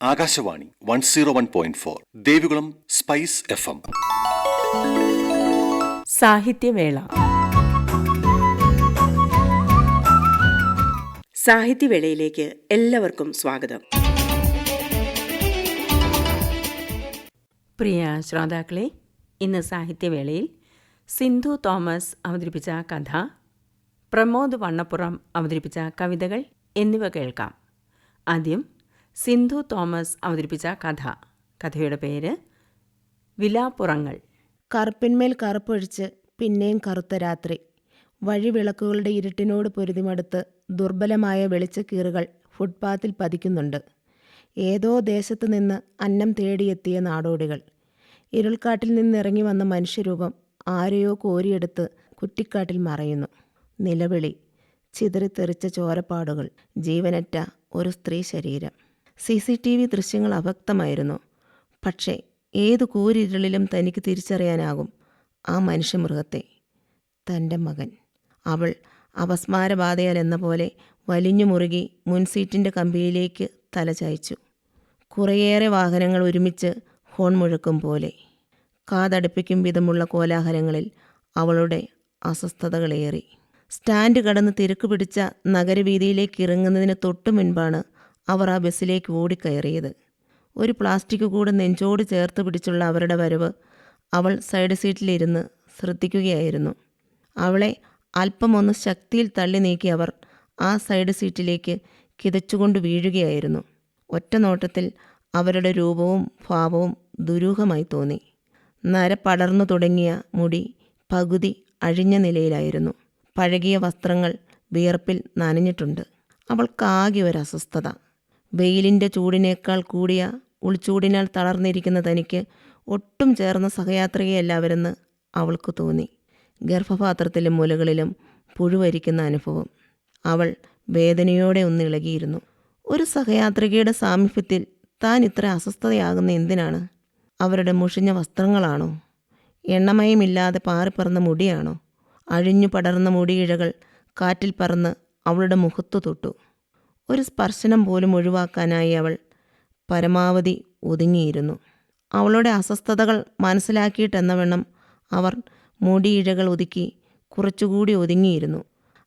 Akashvani 101.4 Devikulam spice FM. സാഹിത്യവേള. സാഹിത്യവേളയിലേക്ക് എല്ലാവർക്കും സ്വാഗതം. പ്രിയ ശ്രോതാക്കളെ, ഇന്ന് സാഹിത്യവേളയിൽ സിന്ധു തോമസ് അവതരിപ്പിച്ച കഥ, പ്രമോദ് വണ്ണപ്പുറം അവതരിപ്പിച്ച കവിതകൾ എന്നിവ കേൾക്കാം. ആദ്യം സിന്ധു തോമസ് അവതരിപ്പിച്ച കഥ. കഥയുടെ പേര് വിലാപ്പുറങ്ങൾ. കറുപ്പിന്മേൽ കറുപ്പൊഴിച്ച് പിന്നെയും കറുത്ത രാത്രി. വഴിവിളക്കുകളുടെ ഇരുട്ടിനോട് പൊരുതിമടുത്ത് ദുർബലമായ വെളിച്ചക്കീറുകൾ ഫുട്പാത്തിൽ പതിക്കുന്നുണ്ട്. ഏതോ ദേശത്തു നിന്ന് അന്നം തേടിയെത്തിയ നാടോടികൾ. ഇരുൾക്കാട്ടിൽ നിന്നിറങ്ങി വന്ന മനുഷ്യരൂപം ആരെയോ കോരിയെടുത്ത് കുറ്റിക്കാട്ടിൽ മറയുന്നു. നിലവിളി, ചിതറിത്തെറിച്ച ചോരപ്പാടുകൾ, ജീവനറ്റ ഒരു സ്ത്രീ ശരീരം. CCTV ദൃശ്യങ്ങൾ അവ്യക്തമായിരുന്നു. പക്ഷേ ഏതു കൂരിരുളിലും തനിക്ക് തിരിച്ചറിയാനാകും ആ മനുഷ്യമൃഗത്തെ. തൻ്റെ മകൻ. അവൾ അപസ്മാരബാധയാൽ എന്ന പോലെ വലിഞ്ഞു മുറുകി മുൻസീറ്റിൻ്റെ കമ്പിയിലേക്ക് തല ചായ്ച്ചു. കുറേയേറെ വാഹനങ്ങൾ ഒരുമിച്ച് ഹോൺ മുഴക്കും പോലെ. കാതടുപ്പിക്കും വിധമുള്ള കോലാഹലങ്ങളിൽ അവളുടെ അസ്വസ്ഥതകളേറി. സ്റ്റാൻഡ് കടന്ന് തിരക്ക് പിടിച്ച നഗരവീതിയിലേക്ക് ഇറങ്ങുന്നതിന് തൊട്ടു മുൻപാണ് അവർ ആ ബസ്സിലേക്ക് ഓടിക്കയറിയത്. ഒരു പ്ലാസ്റ്റിക് കൂട് നെഞ്ചോട് ചേർത്ത് പിടിച്ചുള്ള അവരുടെ വരവ് അവൾ സൈഡ് സീറ്റിലിരുന്ന് ശ്രദ്ധിക്കുകയായിരുന്നു. അവളെ അല്പമൊന്ന് ശക്തിയിൽ തള്ളി നീക്കി അവർ ആ സൈഡ് സീറ്റിലേക്ക് കിതച്ചുകൊണ്ട് വീഴുകയായിരുന്നു. ഒറ്റ നോട്ടത്തിൽ അവരുടെ രൂപവും ഭാവവും ദുരൂഹമായി തോന്നി. നര പടർന്നു തുടങ്ങിയ മുടി പകുതി അഴിഞ്ഞ നിലയിലായിരുന്നു. പഴകിയ വസ്ത്രങ്ങൾ വിയർപ്പിൽ നനഞ്ഞിട്ടുണ്ട്. അവൾക്കാകെ ഒരു അസ്വസ്ഥത. വെയിലിൻ്റെ ചൂടിനേക്കാൾ കൂടിയ ഉൾച്ചൂടിനാൽ തളർന്നിരിക്കുന്ന തനിക്ക് ഒട്ടും ചേർന്ന സഹയാത്രികയല്ലാവരെന്ന് അവൾക്ക് തോന്നി. ഗർഭപാത്രത്തിലും മുലകളിലും പുഴുവരിക്കുന്ന അനുഭവം. അവൾ വേദനയോടെ ഒന്ന് ഇളകിയിരുന്നു. ഒരു സഹയാത്രികയുടെ സാമീപ്യത്തിൽ താൻ ഇത്ര അസ്വസ്ഥതയാകുന്ന എന്തിനാണ്? അവരുടെ മുഷിഞ്ഞ വസ്ത്രങ്ങളാണോ? എണ്ണമയമില്ലാതെ പാറിപ്പറന്ന മുടിയാണോ? അഴിഞ്ഞു പടർന്ന മുടിയിഴകൾ കാറ്റിൽ പറന്ന് അവളുടെ മുഖത്തു തൊട്ടു. ഒരു സ്പർശനം പോലും ഒഴിവാക്കാനായി അവൾ പരമാവധി ഒതുങ്ങിയിരുന്നു. അവളുടെ അസ്വസ്ഥതകൾ മനസ്സിലാക്കിയിട്ടെന്നവണ്ണം അവർ മുടിയിഴകൾ ഒതുക്കി കുറച്ചുകൂടി ഒതുങ്ങിയിരുന്നു.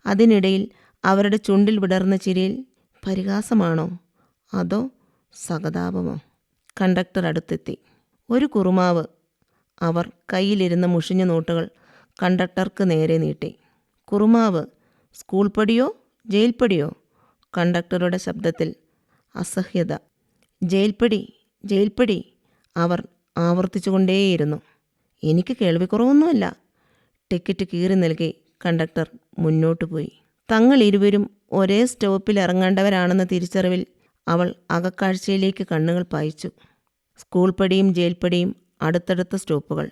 അതിനിടയിൽ അവരുടെ ചുണ്ടിൽ വിടർന്ന ചിരിയിൽ പരിഹാസമാണോ അതോ സഹതാപമോ? കണ്ടക്ടർ അടുത്തെത്തി. ഒരു കുറുമാവ്. അവർ കയ്യിലിരുന്ന മുഷിഞ്ഞ നോട്ടുകൾ കണ്ടക്ടർക്ക് നേരെ നീട്ടി. കുറുമാവ്. School പടിയോ jail പടിയോ? കണ്ടക്ടറുടെ ശബ്ദത്തിൽ അസഹ്യത. ജയിൽപ്പടി, ജയിൽപ്പടി, അവർ ആവർത്തിച്ചുകൊണ്ടേയിരുന്നു. എനിക്ക് കേൾവിക്കുറവൊന്നുമല്ല. ടിക്കറ്റ് കീറി നൽകി കണ്ടക്ടർ മുന്നോട്ടു പോയി. തങ്ങൾ ഇരുവരും ഒരേ സ്റ്റോപ്പിൽ ഇറങ്ങേണ്ടവരാണെന്ന തിരിച്ചറിവിൽ അവൾ അകക്കാഴ്ചയിലേക്ക് കണ്ണുകൾ പായിച്ചു. സ്കൂൾ പടിയും ജയിൽപ്പടിയും അടുത്തടുത്ത സ്റ്റോപ്പുകൾ.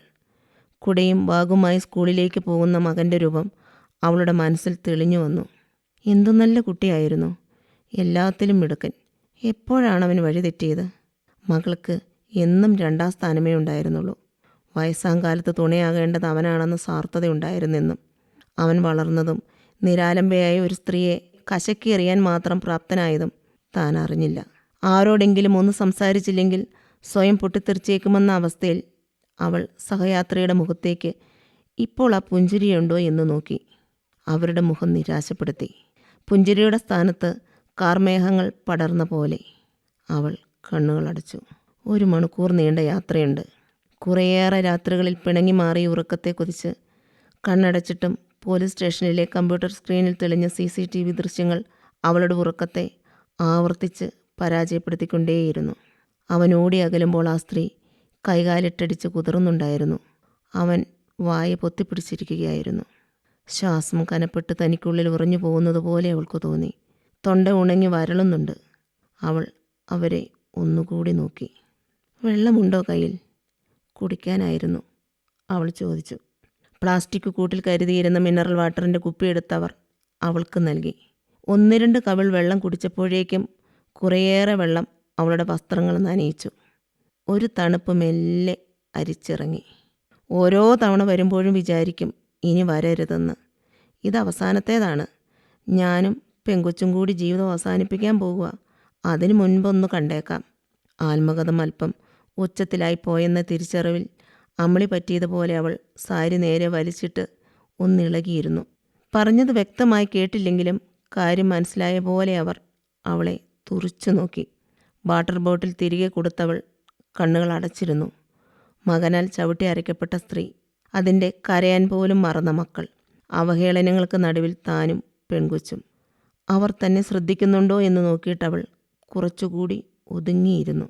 കുടയും ബാഗുമായി സ്കൂളിലേക്ക് പോകുന്ന മകൻ്റെ രൂപം അവളുടെ മനസ്സിൽ തെളിഞ്ഞു വന്നു. എന്തു നല്ല കുട്ടിയായിരുന്നു. എല്ലാത്തിലും മിടുക്കൻ. എപ്പോഴാണവൻ വഴി തെറ്റിയത്? മകൾക്ക് എന്നും 2ാം സ്ഥാനമേ ഉണ്ടായിരുന്നുള്ളൂ. വയസ്സാം കാലത്ത് തുണയാകേണ്ടത് അവനാണെന്ന സ്വാർത്ഥതയുണ്ടായിരുന്നെന്നും. അവൻ വളർന്നതും നിരാലംബയായ ഒരു സ്ത്രീയെ കശക്കി എറിയാൻ മാത്രം പ്രാപ്തനായതും താൻ അറിഞ്ഞില്ല. ആരോടെങ്കിലും ഒന്ന് സംസാരിച്ചില്ലെങ്കിൽ സ്വയം പൊട്ടിത്തെറിച്ചേക്കുമെന്ന അവസ്ഥയിൽ അവൾ സഹയാത്രിയുടെ മുഖത്തേക്ക് ഇപ്പോൾ ആ പുഞ്ചിരിയുണ്ടോ എന്ന് നോക്കി. അവരുടെ മുഖം നിരാശപ്പെടുത്തി. പുഞ്ചിരിയുടെ സ്ഥാനത്ത് കാർമേഘങ്ങൾ പടർന്ന പോലെ. അവൾ കണ്ണുകളടച്ചു. 1 മണിക്കൂർ നീണ്ട യാത്രയുണ്ട്. കുറേയേറെ രാത്രികളിൽ പിണങ്ങി മാറിയ ഉറക്കത്തെ കുതിച്ച് കണ്ണടച്ചിട്ടും പോലീസ് സ്റ്റേഷനിലെ കമ്പ്യൂട്ടർ സ്ക്രീനിൽ തെളിഞ്ഞ CCTV ദൃശ്യങ്ങൾ അവളുടെ ഉറക്കത്തെ ആവർത്തിച്ച് പരാജയപ്പെടുത്തിക്കൊണ്ടേയിരുന്നു. അവൻ ഓടി അകലുമ്പോൾ ആ സ്ത്രീ കൈകാലിട്ടടിച്ച് കുതിർന്നുണ്ടായിരുന്നു. അവൻ വായ പൊത്തിപ്പിടിച്ചിരിക്കുകയായിരുന്നു. ശ്വാസം കനപ്പെട്ട് തനിക്കുള്ളിൽ ഉറഞ്ഞു പോകുന്നത് പോലെ അവൾക്ക് തോന്നി. തൊണ്ട ഉണങ്ങി വരളുന്നുണ്ട്. അവൾ അവരെ ഒന്നുകൂടി നോക്കി. വെള്ളമുണ്ടോ കയ്യിൽ? കുടിക്കാനായിരുന്നു, അവൾ ചോദിച്ചു. പ്ലാസ്റ്റിക് കൂട്ടിൽ കരുതിയിരുന്ന മിനറൽ വാട്ടറിൻ്റെ കുപ്പിയെടുത്തവർ അവൾക്ക് നൽകി. 1-2 കവിൾ വെള്ളം കുടിച്ചപ്പോഴേക്കും കുറേയേറെ വെള്ളം അവളുടെ വസ്ത്രങ്ങൾ നനയിച്ചു. ഒരു തണുപ്പ് മെല്ലെ അരിച്ചിറങ്ങി. ഓരോ തവണ വരുമ്പോഴും വിചാരിക്കും ഇനി വരരുതെന്ന്. ഇത് അവസാനത്തേതാണ്. ഞാനും പെങ്കൊച്ചും കൂടി ജീവിതം അവസാനിപ്പിക്കാൻ പോകുക. അതിനു മുൻപൊന്ന് കണ്ടേക്കാം. ആത്മകഥം അല്പം ഉച്ചത്തിലായി പോയെന്ന തിരിച്ചറിവിൽ അമളി പറ്റിയതുപോലെ അവൾ സാരി നേരെ വലിച്ചിട്ട് ഒന്നിളകിയിരുന്നു. പറഞ്ഞത് വ്യക്തമായി കേട്ടില്ലെങ്കിലും കാര്യം മനസ്സിലായ പോലെ അവർ അവളെ തുറിച്ചു നോക്കി. വാട്ടർ ബോട്ടിൽ തിരികെ കൊടുത്തവൾ കണ്ണുകൾ അടച്ചിരുന്നു. മകനാൽ ചവിട്ടി അരയ്ക്കപ്പെട്ട സ്ത്രീ, അതിൻ്റെ കരയാൻ പോലും മറന്ന മക്കൾ, അവഹേളനങ്ങൾക്ക് നടുവിൽ താനും പെൺകൊച്ചും. അവർ തന്നെ ശ്രദ്ധിക്കുന്നുണ്ടോ എന്ന് നോക്കിയിട്ടവൾ കുറച്ചുകൂടി ഒതുങ്ങിയിരുന്നു.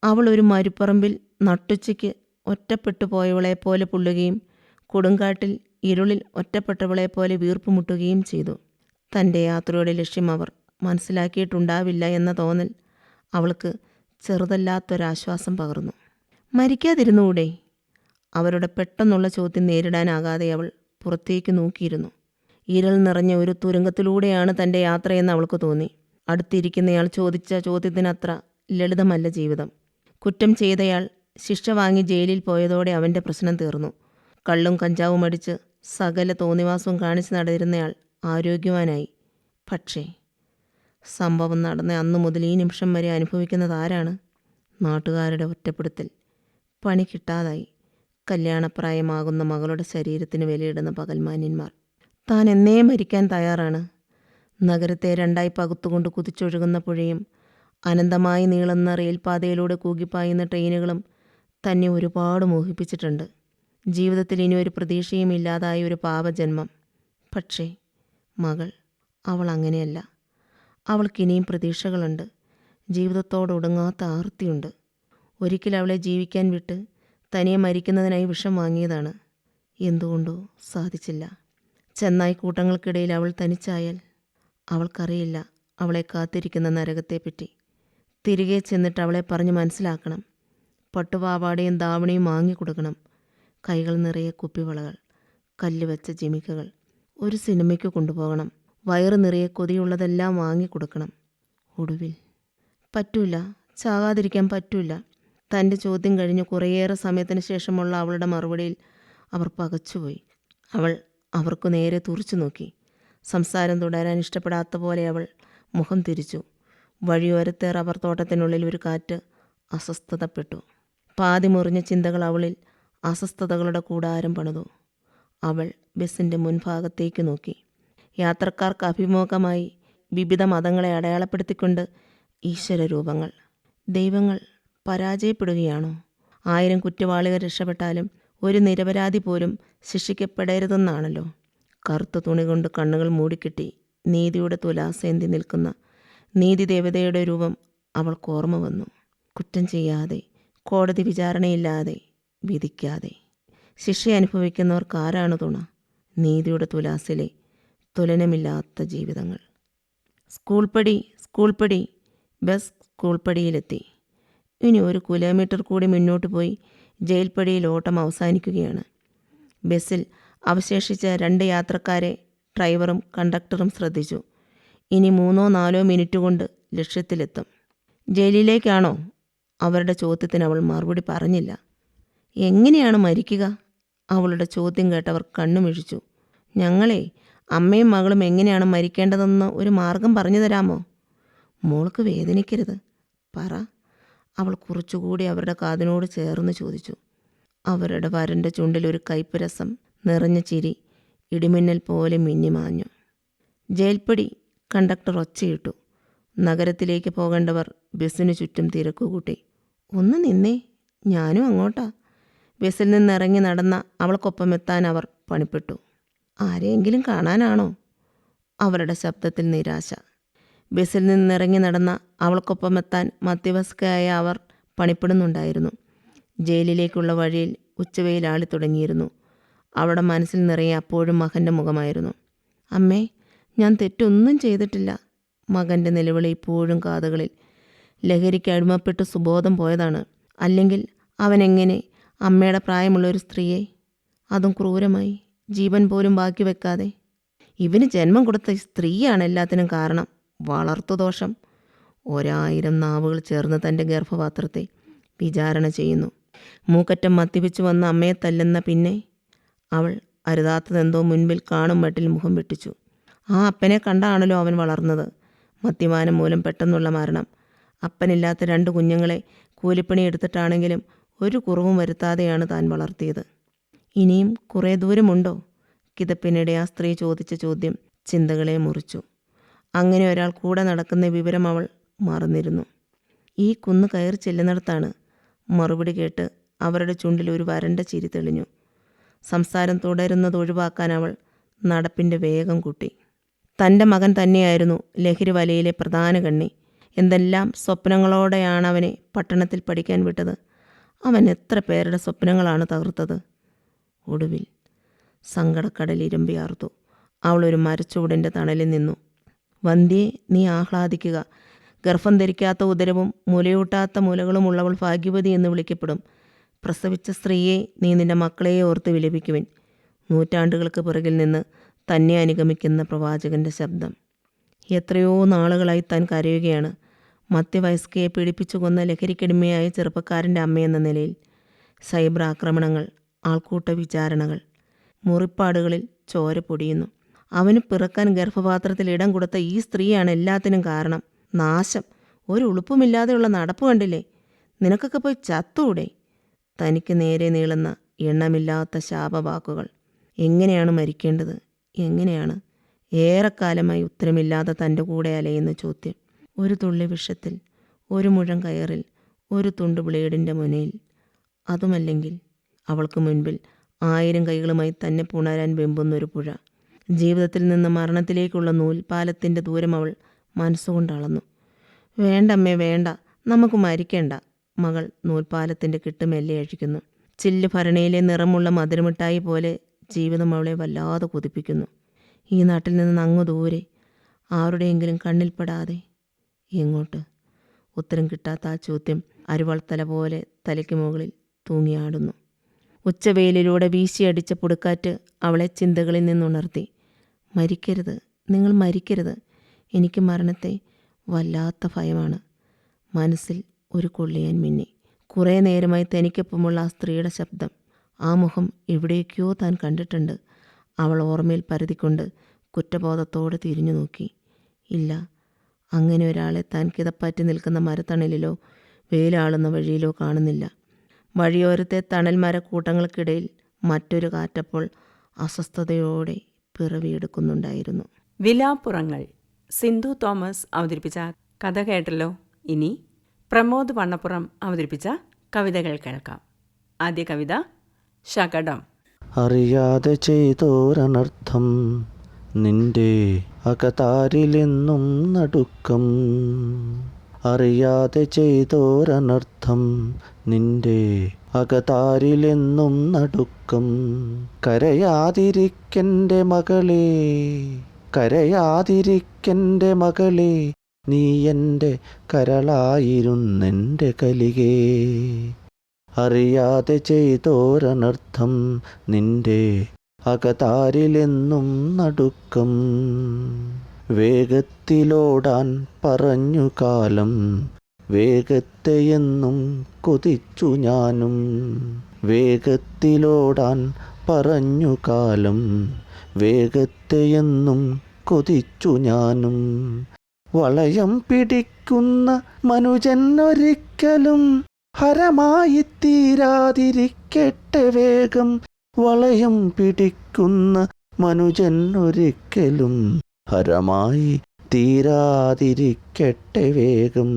അവൾ ഒരു മരുപ്പറമ്പിൽ നട്ടുച്ചയ്ക്ക് ഒറ്റപ്പെട്ടു പോയവളെപ്പോലെ പുള്ളുകയും കൊടുങ്കാട്ടിൽ ഇരുളിൽ ഒറ്റപ്പെട്ടവളെപ്പോലെ വീർപ്പുമുട്ടുകയും ചെയ്തു. തൻ്റെ യാത്രയുടെ ലക്ഷ്യം അവർ മനസ്സിലാക്കിയിട്ടുണ്ടാവില്ല എന്ന തോന്നൽ അവൾക്ക് ചെറുതല്ലാത്തൊരാശ്വാസം പകർന്നു. മരിക്കാതിരുന്നുകൂടെ? അവരുടെ പെട്ടെന്നുള്ള ചോദ്യം നേരിടാനാകാതെ അവൾ പുറത്തേക്ക് നോക്കിയിരുന്നു. ഇരുൾ നിറഞ്ഞ ഒരു തുരങ്കത്തിലൂടെയാണ് തൻ്റെ യാത്രയെന്ന് അവൾക്ക് തോന്നി. അടുത്തിരിക്കുന്നയാൾ ചോദിച്ച ചോദ്യത്തിനത്ര ലളിതമല്ല ജീവിതം. കുറ്റം ചെയ്തയാൾ ശിക്ഷ വാങ്ങി ജയിലിൽ പോയതോടെ അവൻ്റെ പ്രശ്നം തീർന്നു. കള്ളും കഞ്ചാവും അടിച്ച് സകല തോന്നിവാസവും കാണിച്ച് നടന്നിരുന്നയാൾ ആരോഗ്യവാനായി. പക്ഷേ സംഭവം നടന്ന അന്നു മുതൽ ഈ നിമിഷം വരെ അനുഭവിക്കുന്നത് ആരാണ്? നാട്ടുകാരുടെ ഒറ്റപ്പെടുത്തൽ, പണി കിട്ടാതായി, കല്യാണപ്രായമാകുന്ന മകളുടെ ശരീരത്തിന് വിലയിടുന്ന പകൽമാന്യന്മാർ. താൻ എന്നേ മരിക്കാൻ തയ്യാറാണ്. നഗരത്തെ രണ്ടായി പകുത്തുകൊണ്ട് കുതിച്ചൊഴുകുന്ന പുഴയും അനന്തമായി നീളുന്ന റെയിൽപാതയിലൂടെ കൂകിപ്പായുന്ന ട്രെയിനുകളും തന്നെ ഒരുപാട് മോഹിപ്പിച്ചിട്ടുണ്ട്. ജീവിതത്തിൽ ഇനി ഒരു പ്രതീക്ഷയും ഇല്ലാതായ ഒരു പാപജന്മം. പക്ഷേ മകൾ, അവൾ അങ്ങനെയല്ല. അവൾക്കിനിയും പ്രതീക്ഷകളുണ്ട്. ജീവിതത്തോടൊടുങ്ങാത്ത ആർത്തിയുണ്ട്. ഒരിക്കൽ അവളെ ജീവിക്കാൻ വിട്ട് തനിയെ മരിക്കുന്നതിനായി വിഷം വാങ്ങിയതാണ്. എന്തുകൊണ്ടോ സാധിച്ചില്ല. ചെന്നായി കൂട്ടങ്ങൾക്കിടയിൽ അവൾ തനിച്ചായാൽ അവൾക്കറിയില്ല അവളെ കാത്തിരിക്കുന്ന നരകത്തെപ്പറ്റി. തിരികെ ചെന്നിട്ട് അവളെ പറഞ്ഞ് മനസ്സിലാക്കണം. പട്ടുപാവാടയും ധാവണിയും വാങ്ങിക്കൊടുക്കണം. കൈകൾ നിറയെ കുപ്പിവളകൾ, കല്ലുവെച്ച ജിമിക്കകൾ. ഒരു സിനിമയ്ക്ക് കൊണ്ടുപോകണം. വയറ് നിറയെ കൊതിയുള്ളതെല്ലാം വാങ്ങിക്കൊടുക്കണം. ഒടുവിൽ പറ്റൂല, ചാകാതിരിക്കാൻ പറ്റൂല. തൻ്റെ ചോദ്യം കഴിഞ്ഞ് കുറേയേറെ സമയത്തിന് ശേഷമുള്ള അവളുടെ മറുപടിയിൽ അവർ പകച്ചുപോയി. അവൾ അവർക്കു നേരെ തുറിച്ചു നോക്കി. സംസാരം തുടരാൻ ഇഷ്ടപ്പെടാത്ത പോലെ അവൾ മുഖം തിരിച്ചു. വഴിയോരത്തെ റബ്ബർ തോട്ടത്തിനുള്ളിൽ ഒരു കാറ്റ് അസ്വസ്ഥതപ്പെട്ടു. പാതി മുറിഞ്ഞ ചിന്തകൾ അവളിൽ അസ്വസ്ഥതകളുടെ കൂടാരം പണിതു. അവൾ ബസ്സിൻ്റെ മുൻഭാഗത്തേക്ക് നോക്കി. യാത്രക്കാർക്ക് അഭിമുഖമായി വിവിധ മതങ്ങളെ അടയാളപ്പെടുത്തിക്കൊണ്ട് ഈശ്വരരൂപങ്ങൾ. ദൈവങ്ങൾ പരാജയപ്പെടുകയാണോ? 1000 കുറ്റവാളികൾ രക്ഷപ്പെട്ടാലും ഒരു നിരപരാധി പോലും ശിക്ഷിക്കപ്പെടരുതെന്നാണല്ലോ. കറുത്ത തുണി കൊണ്ട് കണ്ണുകൾ മൂടിക്കെട്ടി നീതിയുടെ തുലാസേന്തി നിൽക്കുന്ന നീതിദേവതയുടെ രൂപം അവൾക്ക് ഓർമ്മ വന്നു. കുറ്റം ചെയ്യാതെ, കോടതി വിചാരണയില്ലാതെ, വിധിക്കാതെ ശിക്ഷ അനുഭവിക്കുന്നവർക്ക് ആരാണ് തുണ? നീതിയുടെ തുലാസിലെ തുലനമില്ലാത്ത ജീവിതങ്ങൾ. സ്കൂൾ പടി. ബസ് സ്കൂൾ പടിയിലെത്തി. ഇനി 1 കിലോമീറ്റർ കൂടി മുന്നോട്ട് പോയി ജയിൽപ്പടിയിൽ ഓട്ടം അവസാനിക്കുകയാണ്. ബസ്സിൽ അവശേഷിച്ച 2 യാത്രക്കാരെ ഡ്രൈവറും കണ്ടക്ടറും ശ്രദ്ധിച്ചു. ഇനി 3-4 മിനിറ്റ് കൊണ്ട് ലക്ഷ്യത്തിലെത്തും. ജയിലിലേക്കാണോ? അവരുടെ ചോദ്യത്തിന് അവൾ മറുപടി പറഞ്ഞില്ല. എങ്ങനെയാണ് മരിക്കുക? അവളുടെ ചോദ്യം കേട്ടവർ കണ്ണുമിഴിച്ചു. ഞങ്ങളെ, അമ്മയും മകളും എങ്ങനെയാണ് മരിക്കേണ്ടതെന്ന് ഒരു മാർഗം പറഞ്ഞു തരാമോ? മോൾക്ക് വേദനിക്കരുത്, പറ. അവൾ കുറച്ചുകൂടി അവരുടെ കാതിനോട് ചേർന്ന് ചോദിച്ചു. അവരുടെ വരണ്ട ചുണ്ടിൽ ഒരു കയ്പ് രസം നിറഞ്ഞ ചിരി ഇടിമിന്നൽ പോലെ മിന്നിമാഞ്ഞു. ജയിൽപ്പടി. കണ്ടക്ടർ ഒച്ചയിട്ടു. നഗരത്തിലേക്ക് പോകേണ്ടവർ ബസ്സിനു ചുറ്റും തിരക്കുകൂട്ടി. ഒന്ന് നിന്നേ, ഞാനും അങ്ങോട്ടാ. ബസ്സിൽ നിന്നിറങ്ങി നടന്ന അവൾക്കൊപ്പം എത്താൻ അവർ പണിപ്പെട്ടു. ആരെയെങ്കിലും കാണാനാണോ? അവരുടെ ശബ്ദത്തിൽ നിരാശ. ബസ്സിൽ നിന്നിറങ്ങി നടന്ന അവൾക്കൊപ്പം എത്താൻ മധ്യവയസ്കയായ അവർ പണിപ്പെടുന്നുണ്ടായിരുന്നു. ജയിലിലേക്കുള്ള വഴിയിൽ ഉച്ചവെയിൽ ആളിത്തുടങ്ങിയിരുന്നു. അവളുടെ മനസ്സിൽ നിറയെ അപ്പോഴും മകൻ്റെ മുഖമായിരുന്നു. അമ്മേ, ഞാൻ തെറ്റൊന്നും ചെയ്തിട്ടില്ല. മകൻ്റെ നിലവിളി ഇപ്പോഴും കാതുകളിൽ. ലഹരിക്ക് അടിമപ്പെട്ട് സുബോധം പോയതാണ്. അല്ലെങ്കിൽ അവനെങ്ങനെ അമ്മയുടെ പ്രായമുള്ള ഒരു സ്ത്രീയെ, അതും ക്രൂരമായി, ജീവൻ പോലും ബാക്കി വെക്കാതെ? ഇവന് ജന്മം കൊടുത്ത സ്ത്രീയാണ് എല്ലാത്തിനും കാരണം. വളർത്തുദോഷം. 1000 നാവുകൾ ചേർന്ന് തൻ്റെ ഗർഭപാത്രത്തെ വിചാരണ ചെയ്യുന്നു. മൂക്കറ്റം മദ്യപിച്ചു വന്ന അമ്മയെ തല്ലുന്ന പിന്നെ അവൾ അരുതാത്തതെന്തോ മുൻപിൽ കാണും മട്ടിൽ മുഖം വെട്ടിച്ചു. ആ അപ്പനെ കണ്ടാണല്ലോ അവൻ വളർന്നത്. മദ്യപാനം മൂലം പെട്ടെന്നുള്ള മരണം. അപ്പനില്ലാത്ത 2 കുഞ്ഞുങ്ങളെ കൂലിപ്പണി എടുത്തിട്ടാണെങ്കിലും ഒരു കുറവും വരുത്താതെയാണ് താൻ വളർത്തിയത്. ഇനിയും കുറേ ദൂരമുണ്ടോ? കിതപ്പിനിടെ ആ സ്ത്രീ ചോദിച്ച ചോദ്യം ചിന്തകളെ മുറിച്ചു. അങ്ങനെ ഒരാൾ കൂടെ നടക്കുന്ന വിവരം അവൾ മറന്നിരുന്നു. ഈ കുന്ന് കയറി ചെല്ലുന്നിടത്താണ്. മറുപടി കേട്ട് അവരുടെ ചുണ്ടിൽ ഒരു വരണ്ട ചിരി തെളിഞ്ഞു. സംസാരം തുടരുന്നത് ഒഴിവാക്കാൻ അവൾ നടപ്പിൻ്റെ വേഗം കൂട്ടി. തൻ്റെ മകൻ തന്നെയായിരുന്നു ലഹരി വലയിലെ പ്രധാന കണ്ണി. എന്തെല്ലാം സ്വപ്നങ്ങളോടെയാണ് അവനെ പട്ടണത്തിൽ പഠിക്കാൻ വിട്ടത്. അവൻ എത്ര പേരുടെ സ്വപ്നങ്ങളാണ് തകർത്തത്. ഒടുവിൽ സങ്കടക്കടൽ ഇരമ്പിയാർത്തു. അവളൊരു മരച്ചുവടിൻ്റെ തണലിൽ നിന്നു. വന്ധ്യേ, നീ ആഹ്ലാദിക്കുക. ഗർഭം ധരിക്കാത്ത ഉദരവും മുലയൂട്ടാത്ത മുലകളുമുള്ളവൾ ഭാഗ്യവതി എന്ന് വിളിക്കപ്പെടും. പ്രസവിച്ച സ്ത്രീയെ നീ നിന്റെ മക്കളെ ഓർത്ത് വിലപിക്കുവിൻ. നൂറ്റാണ്ടുകൾക്ക് പിറകിൽ നിന്ന് തന്നെ അനുഗമിക്കുന്ന പ്രവാചകൻ്റെ ശബ്ദം. എത്രയോ നാളുകളായി താൻ കരയുകയാണ്. മധ്യവയസ്കയെ പീഡിപ്പിച്ചു കൊന്ന ലഹരിക്കടിമയായ ചെറുപ്പക്കാരൻ്റെ അമ്മയെന്ന നിലയിൽ. സൈബർ ആക്രമണങ്ങൾ, ആൾക്കൂട്ട വിചാരണകൾ, മുറിപ്പാടുകളിൽ ചോര പൊടിയുന്നു. അവന് പിറക്കാൻ ഗർഭപാത്രത്തിൽ ഇടം കൊടുത്ത ഈ സ്ത്രീയാണ് എല്ലാത്തിനും കാരണം. നാശം! ഒരു ഉളുപ്പുമില്ലാതെയുള്ള നടപ്പ് കണ്ടില്ലേ? നിനക്കൊക്കെ പോയി ചത്തൂടെ? തനിക്ക് നേരെ നീളുന്ന എണ്ണമില്ലാത്ത ശാപവാക്കുകൾ. എങ്ങനെയാണ് മരിക്കേണ്ടത്? എങ്ങനെയാണ്? ഏറെക്കാലമായി ഉത്തരമില്ലാതെ തൻ്റെ കൂടെ അലയുന്ന ചോദ്യം. ഒരു തുള്ളി വിഷത്തിൽ, ഒരു മുഴം കയറിൽ, ഒരു തുണ്ട് ബ്ലേഡിൻ്റെ മുനയിൽ. അതുമല്ലെങ്കിൽ അവൾക്ക് മുൻപിൽ 1000 കൈകളുമായി തന്നെ പുണരാൻ വെമ്പുന്നൊരു പുഴ. ജീവിതത്തിൽ നിന്ന് മരണത്തിലേക്കുള്ള നൂൽപാലത്തിൻ്റെ ദൂരം അവൾ മനസ്സുകൊണ്ട് അളന്നു. വേണ്ടമ്മേ വേണ്ട, നമുക്ക് മരിക്കേണ്ട. മകൾ നൂൽപാലത്തിൻ്റെ കിട്ട് മെല്ലെ അഴിക്കുന്നു. ചില്ല് ഭരണിയിലെ നിറമുള്ള മധുരമിഠായി പോലെ ജീവിതം അവളെ വല്ലാതെ കൊതിപ്പിക്കുന്നു. ഈ നാട്ടിൽ നിന്ന് അങ്ങ് ദൂരെ, ആരുടെയെങ്കിലും കണ്ണിൽപ്പെടാതെ. എങ്ങോട്ട്? ഉത്തരം കിട്ടാത്ത ആ ചോദ്യം അരുവൾത്തല പോലെ തലയ്ക്ക് മുകളിൽ തൂങ്ങിയാടുന്നു. ഉച്ചവെയിലിലൂടെ വീശിയടിച്ച പൊടുക്കാറ്റ് അവളെ ചിന്തകളിൽ നിന്നുണർത്തി. മരിക്കരുത്, നിങ്ങൾ മരിക്കരുത്. എനിക്ക് മരണത്തെ വല്ലാത്ത ഭയമാണ്. മനസ്സിൽ ഒരു കൊള്ളിയാൻ മിന്നി. കുറേ നേരമായി തനിക്കൊപ്പമുള്ള ആ സ്ത്രീയുടെ ശബ്ദം. ആ മുഖം എവിടേക്കോ താൻ കണ്ടിട്ടുണ്ട്. അവൾ ഓർമ്മയിൽ പരതിക്കൊണ്ട് കുറ്റബോധത്തോടെ തിരിഞ്ഞു നോക്കി. ഇല്ല, അങ്ങനെ ഒരാളെ താൻ കിതപ്പാറ്റി നിൽക്കുന്ന മരത്തണലിലോ വെയിലാളുന്ന വഴിയിലോ കാണുന്നില്ല. വഴിയോരത്തെ തണൽ മരക്കൂട്ടങ്ങൾക്കിടയിൽ മറ്റൊരു കാറ്റപ്പോൾ അസ്വസ്ഥതയോടെ പിറവിയെടുക്കുന്നുണ്ടായിരുന്നു. വിലാപ്പുറങ്ങൾ സിന്ധു തോമസ് അവതരിപ്പിച്ച കഥ കേട്ടല്ലോ. ഇനി പ്രമോദ് വണ്ണപ്പുറം അവതരിപ്പിച്ച കവിതകൾ കേൾക്കാം. ആദ്യ കവിത ശകടം. അറിയാതെ ചെയ്തോരനർത്ഥം, നിന്റെ അകതാരിലെന്നും നടുക്കം. അറിയാതെ ചെയ്തോരനർത്ഥം, നിന്റെ അകതാരിലെന്നും നടുക്കം. കരയാതിരിക്കെൻ്റെ മകളെ, കരയാതിരിക്കെൻ്റെ മകളെ, നീ എൻ്റെ കരളായിരുന്നെൻ്റെ കലികേ. അറിയാതെ ചെയ്തോരനർത്ഥം, നിന്റെ അകതാരിലെന്നും നടുക്കം. വേഗത്തിലോടാൻ പറഞ്ഞു കാലം, വേഗത്തെയെന്നും കൊതിച്ചു ഞാനും. വേഗത്തിലോടാൻ പറഞ്ഞു കാലം, വേഗത്തെയെന്നും കൊതിച്ചു ഞാനും. വളയം പിടിക്കുന്ന മനുജനൊരിക്കലും ഹരമായി തീരാതിരിക്കട്ടെ വേഗം. വളയം പിടിക്കുന്ന മനുജനൊരിക്കലും ഹരമായി തീരാതിരിക്കട്ടെ വേഗം.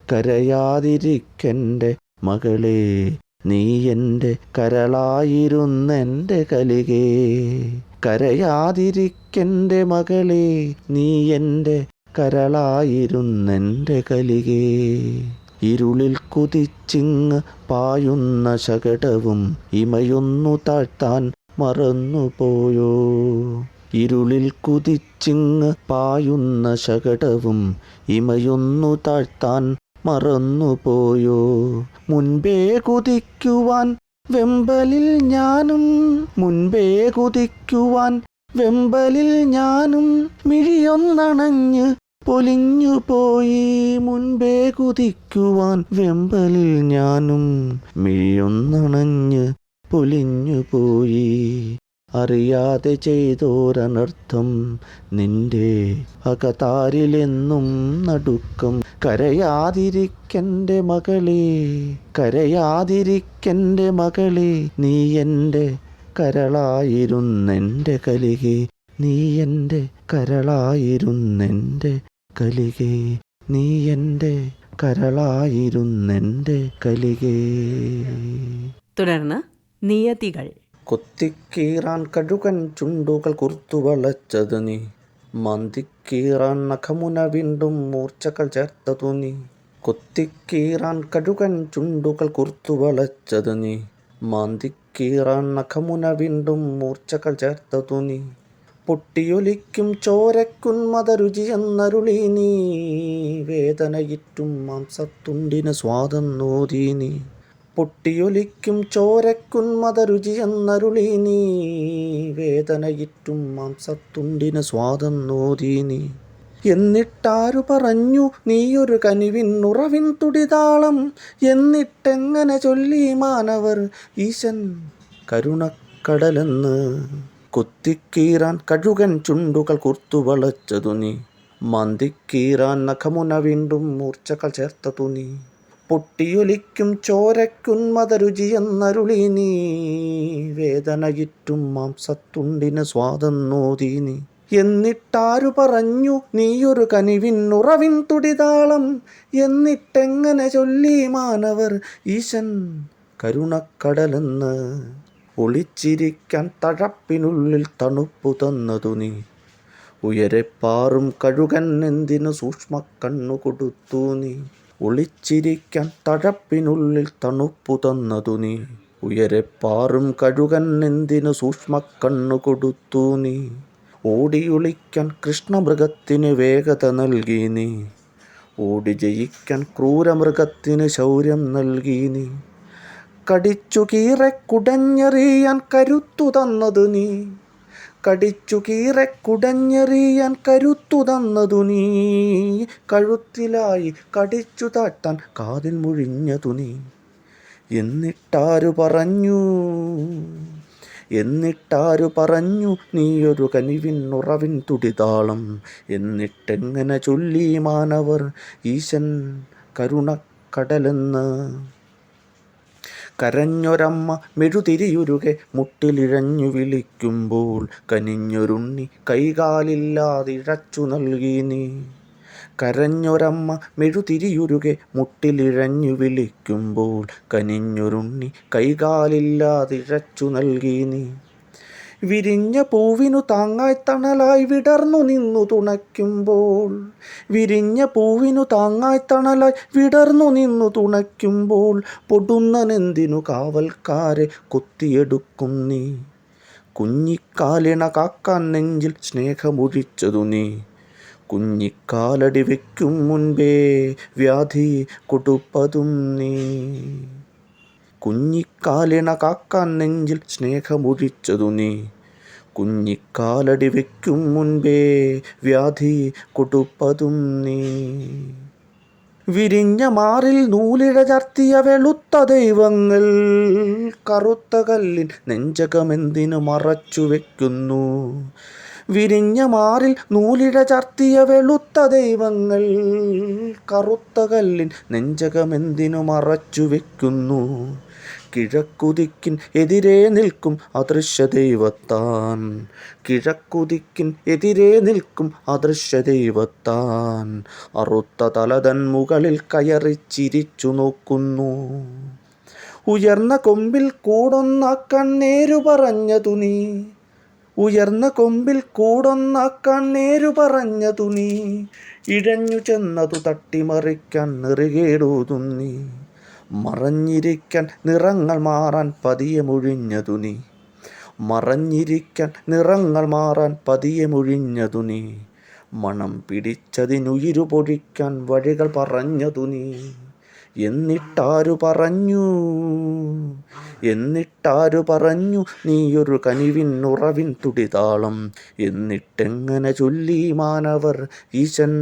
കരയാതിരിക്കെൻ്റെ മകളെ, നീ എൻ്റെ കരളായിരുന്നെൻ്റെ കലികേ. കരയാതിരിക്കെൻ്റെ മകളെ, നീ എൻ്റെ കരളായിരുന്നെൻ്റെ കലികേ. ഇരുളിൽ കുതിച്ചിങ്ങ് പായുന്ന ശകടവും ഇമയൊന്നു താഴ്ത്താൻ മറന്നുപോയോ. ഇരുളിൽ കുതിച്ചിങ്ങ് പായുന്ന ശകടവും ഇമയൊന്നു താഴ്ത്താൻ മറന്നുപോയോ. മുൻപേ കുതിക്കുവാൻ വെമ്പലിൽ ഞാനും, മുൻപേ കുതിക്കുവാൻ വെമ്പലിൽ ഞാനും. മിഴിയൊന്നണഞ്ഞ് പൊലിഞ്ഞുപോയി, മുൻപേ കുതിക്കുവാൻ വെമ്പലിൽ ഞാനും. മിഴിയൊന്നണഞ്ഞ് പൊലിഞ്ഞുപോയി. അറിയാതെ ചെയ്തോരനർത്ഥം, നിന്റെ അകതാരിലെന്നും നടുക്കം. കരയാതിരിക്കൻ്റെ മകളെ, കരയാതിരിക്കൻ്റെ മകളെ, നീ എൻ്റെ കരളായിരുന്നെൻ്റെ കലികെ, നീ എൻ്റെ കരളായിരുന്നെൻ്റെ കലികെ, നീ എൻ്റെ കരളായിരുന്നെൻ്റെ കലികേ. തുടർന്ന് നിയതികൾ. കൊത്തിക്കീറാൻ കഴുകൻ ചുണ്ടുകൾ കുർത്തു വളച്ചത് നീ, മന്തിക്കീറാൻ നഖമുന വീണ്ടും മൂർച്ചകൾ ചേർത്തതു നീ. കൊത്തിക്കീറാൻ കഴുകൻ ചുണ്ടുകൾ കുർത്തു വളച്ചത് നീ, മന്തിക്കീറാൻ നഖമുന വീണ്ടും മൂർച്ചകൾ ചേർത്തതു നീ. പൊട്ടിയൊലിക്കും ചോരക്കുന്മതരുചി എന്നരുളി നീ, വേദനയിട്ടും മാംസത്തുണ്ടിന് സ്വാദം നോതി നീ. പൊട്ടിയൊലിക്കും ചോരക്കുന്മതരുചി എന്നരുളി നീ, വേദനയിട്ടും മാംസത്തുണ്ടിന് സ്വാദം നോതി നീ. എന്നിട്ടാരു പറഞ്ഞു നീയൊരു കനിവിനുറവിൻ തുടിതാളം, എന്നിട്ടെങ്ങനെ ചൊല്ലി മാനവർ ഈശൻ കരുണക്കടലെന്ന്. കൊത്തിക്കീറാൻ കഴുകൻ ചുണ്ടുകൾ കുർത്തു വളച്ചതു നീ, മന്തിക്കീറാൻ നഖമുന വീണ്ടും മൂർച്ചകൾ ചേർത്തതു നീ. പൊട്ടിയൊലിക്കും ചോരക്കുന്മതരുചി എന്നരുളി നീ, വേദനയിട്ടും മാംസത്തുണ്ടിന് സ്വാദം നോതി നീ. എന്നിട്ടാരു പറഞ്ഞു നീയൊരു കനിവിനുറവിൻ തുടിതാളം, എന്നിട്ടെങ്ങനെ ചൊല്ലി മാനവർ ഈശൻ കരുണക്കടലെന്ന്. ഒളിച്ചിരിക്കാൻ തഴപ്പിനുള്ളിൽ തണുപ്പു തന്നതു നീ, ഉയരെ പാറും കഴുകൻ എന്തിനു സൂക്ഷ്മ കണ്ണു കൊടുത്തു നീ. ഒളിച്ചിരിക്കാൻ തഴപ്പിനുള്ളിൽ തണുപ്പു തന്നതു നീ, ഉയരെ പാറും കഴുകൻ എന്തിനു സൂക്ഷ്മ കണ്ണു കൊടുത്തു നീ. ഓടിയൊളിക്കാൻ കൃഷ്ണമൃഗത്തിന് വേഗത നൽകി നീ, ഓടി ജയിക്കാൻ ക്രൂരമൃഗത്തിന് ശൗര്യം നൽകി നീ. കടിച്ചു കീറെ കുടഞ്ഞെറിയാൻ കരുത്തു തന്നതു നീ, കടിച്ചു കീറെ കുടഞ്ഞെറിയാൻ കരുത്തു തന്നതു നീ. കഴുത്തിലായി കടിച്ചു താട്ടാൻ കാതിൽ മുഴിഞ്ഞതു നീ. എന്നിട്ടാരു പറഞ്ഞു, എന്നിട്ടാരു പറഞ്ഞു നീയൊരു കനിവിനുറവിൻ തുടിതാളം, എന്നിട്ടെങ്ങനെ ചൊല്ലി മാനവർ ഈശൻ കരുണക്കടലെന്ന്. കരഞ്ഞൊരമ്മ മെഴുതിരിയുരുകെ മുട്ടിലിഴഞ്ഞു വിളിക്കുമ്പോൾ, കനിഞ്ഞൊരുണ്ണി കൈകാലില്ലാതിഴച്ചു നൽകി നീ. കരഞ്ഞൊരമ്മ മെഴുതിരിയുരുകെ മുട്ടിലിഴഞ്ഞു വിളിക്കുമ്പോൾ, കനിഞ്ഞൊരുണ്ണി കൈകാലില്ലാതിഴച്ചു നൽകി നീ. വിരിഞ്ഞ പൂവിനു താങ്ങായി തണലായി വിടർന്നു നിന്നു തുണയ്ക്കുമ്പോൾ, വിരിഞ്ഞ പൂവിനു താങ്ങായി തണലായി വിടർന്നു നിന്നു തുണയ്ക്കുമ്പോൾ, പൊടുന്നനെന്തിനു കാവൽക്കാരെ കൊത്തിയെടുക്കും നീ. കുഞ്ഞിക്കാലിണ കാക്കാൻ നെഞ്ചിൽ സ്നേഹമൊഴിച്ചതു നീ, കുഞ്ഞിക്കാലടി വയ്ക്കും മുൻപേ വ്യാധി കൊടുപ്പതും നീ. കുഞ്ഞിക്കാലിണ കാക്കാൻ നെഞ്ചിൽ സ്നേഹമൊഴിച്ചതു നീ, കുഞ്ഞിക്കാലടി വയ്ക്കും മുൻപേ വ്യാധി കൊടുപ്പതും നീ. വിരിഞ്ഞ മാറിൽ നൂലിഴ ചാർത്തിയ വെളുത്ത ദൈവങ്ങൾ, കറുത്ത കല്ലിൻ നെഞ്ചകമെന്തിനു മറച്ചു വയ്ക്കുന്നു. വിരിഞ്ഞ മാറിൽ നൂലിഴ ചാർത്തിയ വെളുത്ത ദൈവങ്ങൾ, കറുത്ത കല്ലിൻ നെഞ്ചകമെന്തിനു മറച്ചു വയ്ക്കുന്നു. കിഴക്കുദിക്കിൻ എതിരെ നിൽക്കും അദൃശ്യ ദൈവത്താൻ, കിഴക്കുദിക്കിൻ എതിരെ നിൽക്കും അദൃശ്യ ദൈവത്താൻ, അറുത്ത തലതൻ മുകളിൽ കയറി ചിരിച്ചു നോക്കുന്നു. ഉയർന്ന കൊമ്പിൽ കൂടൊന്നാക്കാൻ നേരു പറഞ്ഞതു നീ, ഉയർന്ന കൊമ്പിൽ കൂടൊന്നാക്കാൻ നേരു പറഞ്ഞതു നീ. ഇഴഞ്ഞു ചെന്നതു തട്ടിമറിക്കാൻ നെറുകേടൂതും നീ, മറഞ്ഞിരിക്കാൻ നിറങ്ങൾ മാറാൻ പതിയെ മൊഴിഞ്ഞതു നീ, മറഞ്ഞിരിക്കാൻ നിറങ്ങൾ മാറാൻ പതിയെ മൊഴിഞ്ഞതു നീ. മണം പിടിച്ചതിനുയിരു പൊഴിക്കാൻ വഴികൾ പറഞ്ഞതു നീ. എന്നിട്ടാരു പറഞ്ഞു, എന്നിട്ടാരു പറഞ്ഞു നീയൊരു കനിവിനുറവിൻ തുടിതാളം, എന്നിട്ടെങ്ങനെ ചൊല്ലി മാനവർ ഈശൻ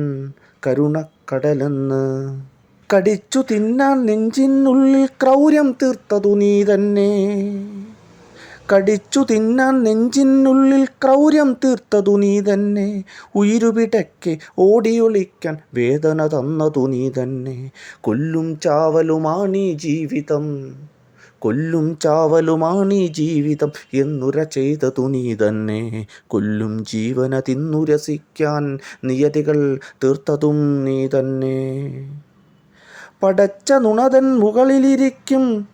കരുണക്കടലെന്ന്. കടിച്ചു തിന്നാൻ നെഞ്ചിനുള്ളിൽ ക്രൗര്യം തീർത്തതു നീ തന്നെ, കടിച്ചു തിന്നാൻ നെഞ്ചിനുള്ളിൽ ക്രൗര്യം തീർത്തതു നീ തന്നെ. ഉയിരുപിടയ്ക്ക് ഓടിയൊളിക്കാൻ വേദന തന്നതു നീ തന്നെ. കൊല്ലും ചാവലുമാണീ ജീവിതം, കൊല്ലും ചാവലുമാണീ ജീവിതം എന്നുര ചെയ്തതു നീ തന്നെ. കൊല്ലും ജീവന തിന്നുരസിക്കാൻ നിയതികൾ തീർത്തതും നീ തന്നെ. പടച്ച നുണതൻ മുകളിലിരിക്കും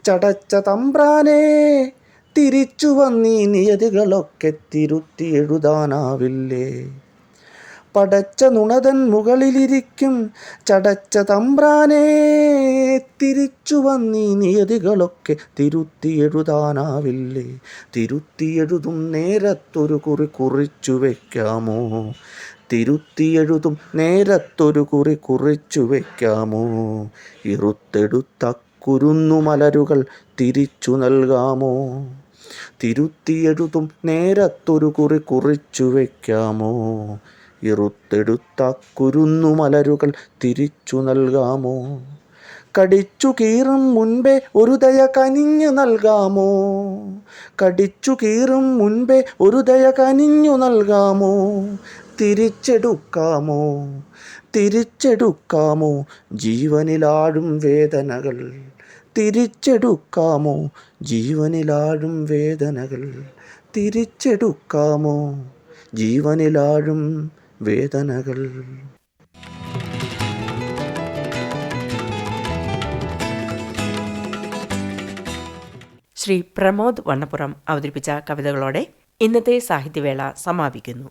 ചടച്ച തമ്പ്രാനെ, തിരിച്ചു വന്നീ നിയതികളൊക്കെ തിരുത്തി എഴുതാനാവില്ലേ. പടച്ച നുണതൻ മുകളിലിരിക്കും ചടച്ച തമ്പ്രാനെ, തിരിച്ചു വന്നീ നിയതികളൊക്കെ തിരുത്തി എഴുതാനാവില്ലേ. തിരുത്തിയെഴുതും നേരത്തൊരു കുറി കുറിച്ചു വയ്ക്കാമോ, തിരുത്തിയെഴുതും നേരത്തൊരു കുറി കുറിച്ചു വയ്ക്കാമോ. ഇറുത്തെടുത്ത കുരുന്നുമലരുകൾ തിരിച്ചു നൽകാമോ, തിരുത്തിയെഴുതും നേരത്തൊരു കുറി കുറിച്ചു വയ്ക്കാമോ. ഇറുത്തെടുത്ത കുരുന്നുമലരുകൾ തിരിച്ചു നൽകാമോ. കടിച്ചു കീറും മുൻപേ ഒരു ദയ കനിഞ്ഞു നൽകാമോ, കടിച്ചു കീറും മുൻപേ ഒരു ദയ കനിഞ്ഞു നൽകാമോ. തിരിച്ചെടുക്കാമോ, തിരിച്ചെടുക്കാമോ ജീവനിലാഴും വേദനകൾ, തിരിച്ചെടുക്കാമോ ജീവനിലാഴും വേദനകൾ. തിരിച്ചെടുക്കാമോ ജീവനിലാഴും വേദനകൾ. ശ്രീ പ്രമോദ് വണ്ണപ്പുറം അവതരിപ്പിച്ച കവിതകളോടെ ഇന്നത്തെ സാഹിത്യവേള സമാപിക്കുന്നു.